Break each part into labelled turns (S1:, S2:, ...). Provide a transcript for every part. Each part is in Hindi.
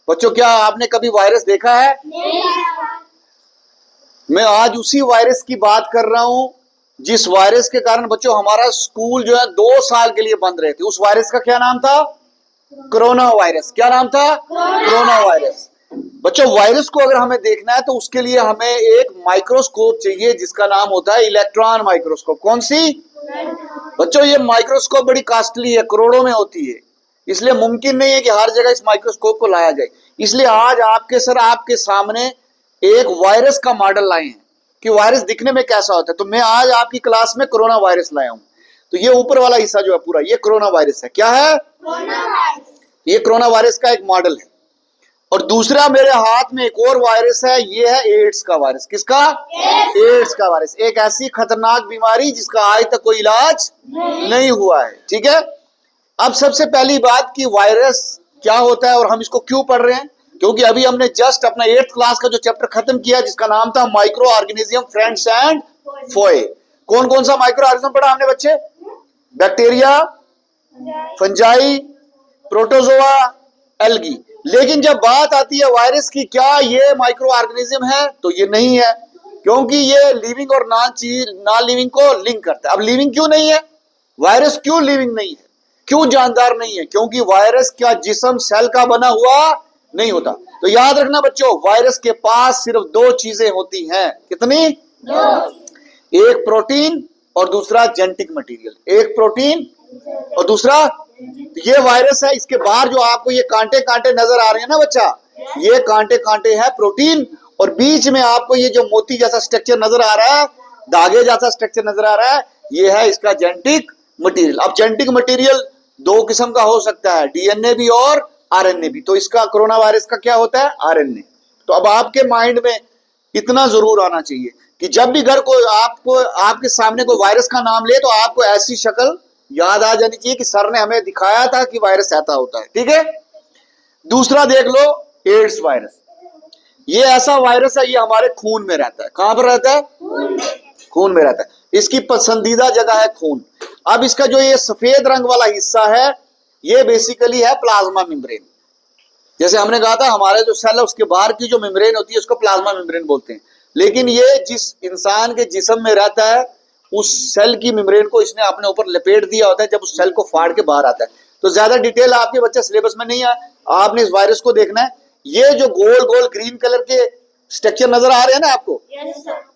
S1: बच्चों क्या आपने कभी वायरस देखा है? मैं आज उसी वायरस की बात कर रहा हूं जिस वायरस के कारण बच्चों हमारा स्कूल जो है 2 साल के लिए बंद रहे थे। उस वायरस का क्या नाम था? Corona virus. क्या नाम था? Corona virus. बच्चों वायरस को अगर हमें देखना है तो उसके लिए हमें एक माइक्रोस्कोप चाहिए जिसका नाम होता है इलेक्ट्रॉन माइक्रोस्कोप। कौन सी? बच्चों ये माइक्रोस्कोप बड़ी कॉस्टली है, करोड़ों में होती है, इसलिए मुमकिन नहीं है कि हर जगह इस माइक्रोस्कोप को लाया जाए। इसलिए आज आपके सर आपके सामने एक वायरस का मॉडल लाए हैं कि वायरस दिखने में कैसा होता है। तो मैं आज आपकी क्लास में कोरोना वायरस लाया हूं। तो ये ऊपर वाला हिस्सा जो है पूरा ये कोरोना वायरस है। क्या है? ये कोरोना वायरस का एक मॉडल है। और दूसरा मेरे हाथ में एक और वायरस है, ये है एड्स का वायरस। किसका? एड्स का वायरस। एक ऐसी खतरनाक बीमारी जिसका आज तक कोई इलाज नहीं हुआ है। ठीक है, अब सबसे पहली बात कि वायरस क्या होता है और हम इसको क्यों पढ़ रहे हैं, क्योंकि अभी हमने जस्ट अपना 8th क्लास का जो चैप्टर खत्म किया जिसका नाम था माइक्रो ऑर्गेनिज्म फ्रेंड्स एंड फोए। कौन कौन सा माइक्रो ऑर्गेनिज्म पढ़ा हमने बच्चे? Bacteria, fungi, protozoa, algae. लेकिन जब बात आती है वायरस की, क्या ये माइक्रो ऑर्गेनिज्म है? तो ये नहीं है, क्योंकि ये लिविंग और नॉन लिविंग को लिंक करता है। अब लिविंग क्यों नहीं है? वायरस क्यों लिविंग नहीं है, क्यों जानदार नहीं है? क्योंकि वायरस का जिस्म सेल का बना हुआ नहीं होता। तो याद रखना बच्चों, वायरस के पास सिर्फ 2 चीजें होती हैं। कितनी? 2। एक प्रोटीन और दूसरा जेनेटिक मटेरियल। एक प्रोटीन और दूसरा, ये वायरस है। इसके बाहर जो आपको ये कांटे कांटे नजर आ रहे हैं ना बच्चा, ये कांटे कांटे है प्रोटीन, और बीच में आपको ये जो मोती जैसा स्ट्रक्चर नजर आ रहा है, धागे जैसा स्ट्रक्चर नजर आ रहा है, ये है इसका जेनेटिक मटेरियल। अब जेनेटिक मटेरियल 2 किस्म का हो सकता है, डीएनए भी और आरएनए भी। तो इसका कोरोना वायरस का क्या होता है? आरएनए। तो अब आपके माइंड में इतना जरूर आना चाहिए कि जब भी घर को आपको आपके सामने कोई वायरस का नाम ले तो आपको ऐसी शक्ल याद आ जानी चाहिए कि सर ने हमें दिखाया था कि वायरस ऐसा होता है। ठीक है, दूसरा देख लो, एड्स वायरस। ये ऐसा वायरस है, ये हमारे खून में रहता है। कहां पर रहता है? खून में रहता है। इसकी पसंदीदा जगह है खून। अब इसका जो ये सफेद रंग वाला हिस्सा है, ये बेसिकली है प्लाज्मा मेम्ब्रेन। जैसे हमने कहा था हमारे जो सेल है उसके बाहर की जो मेम्ब्रेन होती है उसको प्लाज्मा मेम्ब्रेन बोलते हैं। लेकिन ये जिस इंसान के जिस्म में रहता है उस सेल की मेम्ब्रेन को इसने अपने ऊपर लपेट दिया होता है जब उस सेल को फाड़ के बाहर आता है। तो ज्यादा डिटेल आपके बच्चे सिलेबस में नहीं है, आपने इस वायरस को देखना है। ये जो गोल गोल ग्रीन कलर के स्ट्रक्चर नजर आ रहे हैं ना आपको,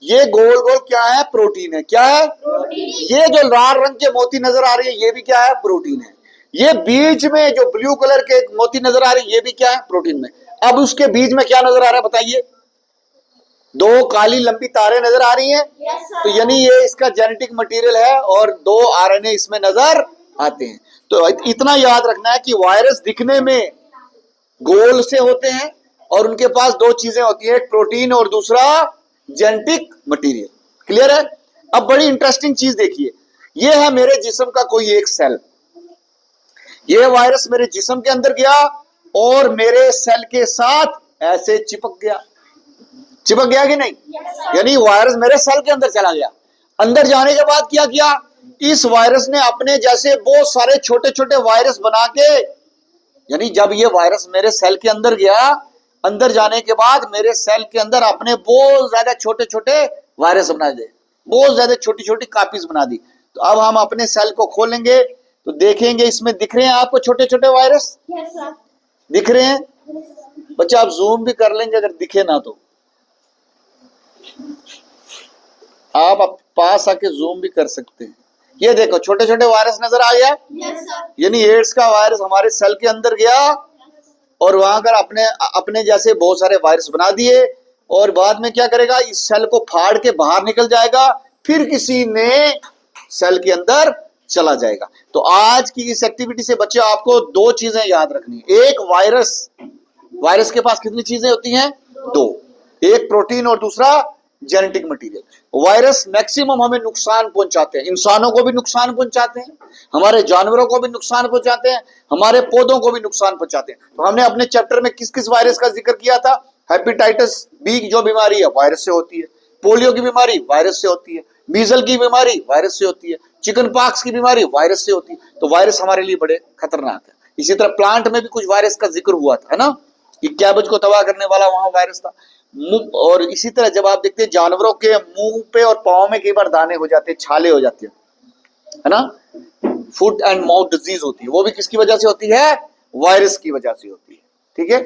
S1: ये गोल गोल क्या है? प्रोटीन है। क्या है? ये जो लाल रंग के मोती नजर आ रही है ये भी क्या है? प्रोटीन है। ये बीच में जो ब्लू कलर के मोती नजर आ रही है ये भी क्या है? प्रोटीन में। अब उसके बीच में क्या नजर आ रहा है बताइए? 2 काली लंबी तारें नजर आ रही हैं। तो यानी ये इसका जेनेटिक मटेरियल है और 2 आरएनए इसमें नजर आते हैं। तो इतना याद रखना है कि वायरस दिखने में गोल से होते हैं और उनके पास 2 चीजें होती है, एक प्रोटीन और दूसरा जेनेटिक मटेरियल। क्लियर है? अब बड़ी इंटरेस्टिंग चीज देखिए, ये है मेरे जिस्म का कोई एक सेल। ये वायरस मेरे जिस्म के अंदर गया और मेरे सेल के साथ ऐसे चिपक गया। चिपक गया कि नहीं? यानी वायरस मेरे सेल के अंदर चला गया। अंदर जाने के बाद क्या किया? इस वायरस ने अपने जैसे बहुत सारे छोटे छोटे वायरस बना के, यानी जब ये वायरस मेरे सेल के अंदर गया, अंदर जाने के बाद मेरे सेल के अंदर अपने बहुत ज्यादा छोटे छोटे वायरस बना दिए, बहुत ज्यादा छोटी छोटी कॉपीज बना दी। तो अब हम अपने सेल को खोलेंगे तो देखेंगे इसमें दिख रहे हैं आपको छोटे छोटे वायरस। दिख रहे हैं बच्चा? आप जूम भी कर लेंगे अगर दिखे ना तो, आप पास आके जूम भी कर सकते हैं। ये देखो छोटे छोटे वायरस नजर आ गया। यानी एड्स का वायरस हमारे सेल के अंदर गया और वहां कर अपने जैसे बहुत सारे वायरस बना दिए और बाद में क्या करेगा? इस सेल को फाड़ के बाहर निकल जाएगा, फिर किसी ने सेल के अंदर चला जाएगा। तो आज की इस एक्टिविटी से बच्चे आपको 2 चीजें याद रखनी है। एक वायरस के पास कितनी चीजें होती हैं? 2। एक प्रोटीन और दूसरा जेनेटिक मटेरियल। वायरस मैक्सिमम हमें नुकसान पहुंचाते हैं, इंसानों को भी नुकसान पहुंचाते हैं, हमारे जानवरों को भी नुकसान पहुंचाते हैं, हमारे पौधों को भी नुकसान पहुंचाते हैं। तो हमने अपने चैप्टर में किस किस वायरस का जिक्र किया था? हेपेटाइटिस बी की जो बीमारी है वायरस से होती है, पोलियो की बीमारी वायरस से होती है, मीजल की बीमारी वायरस से होती है, चिकन पॉक्स की बीमारी वायरस से होती है। तो वायरस हमारे लिए बड़े खतरनाक है। इसी तरह प्लांट में भी कुछ वायरस का जिक्र हुआ था, है ना? कि कैबेज को तबाह करने वाला वहां वायरस था। और इसी तरह जब आप देखते हैं जानवरों के मुंह पे और पाँव में कई बार दाने हो जाते हैं, छाले हो जाती है ना, फुट एंड माउथ डिजीज होती है, वो भी किसकी वजह से होती है? वायरस की वजह से होती है। ठीक है,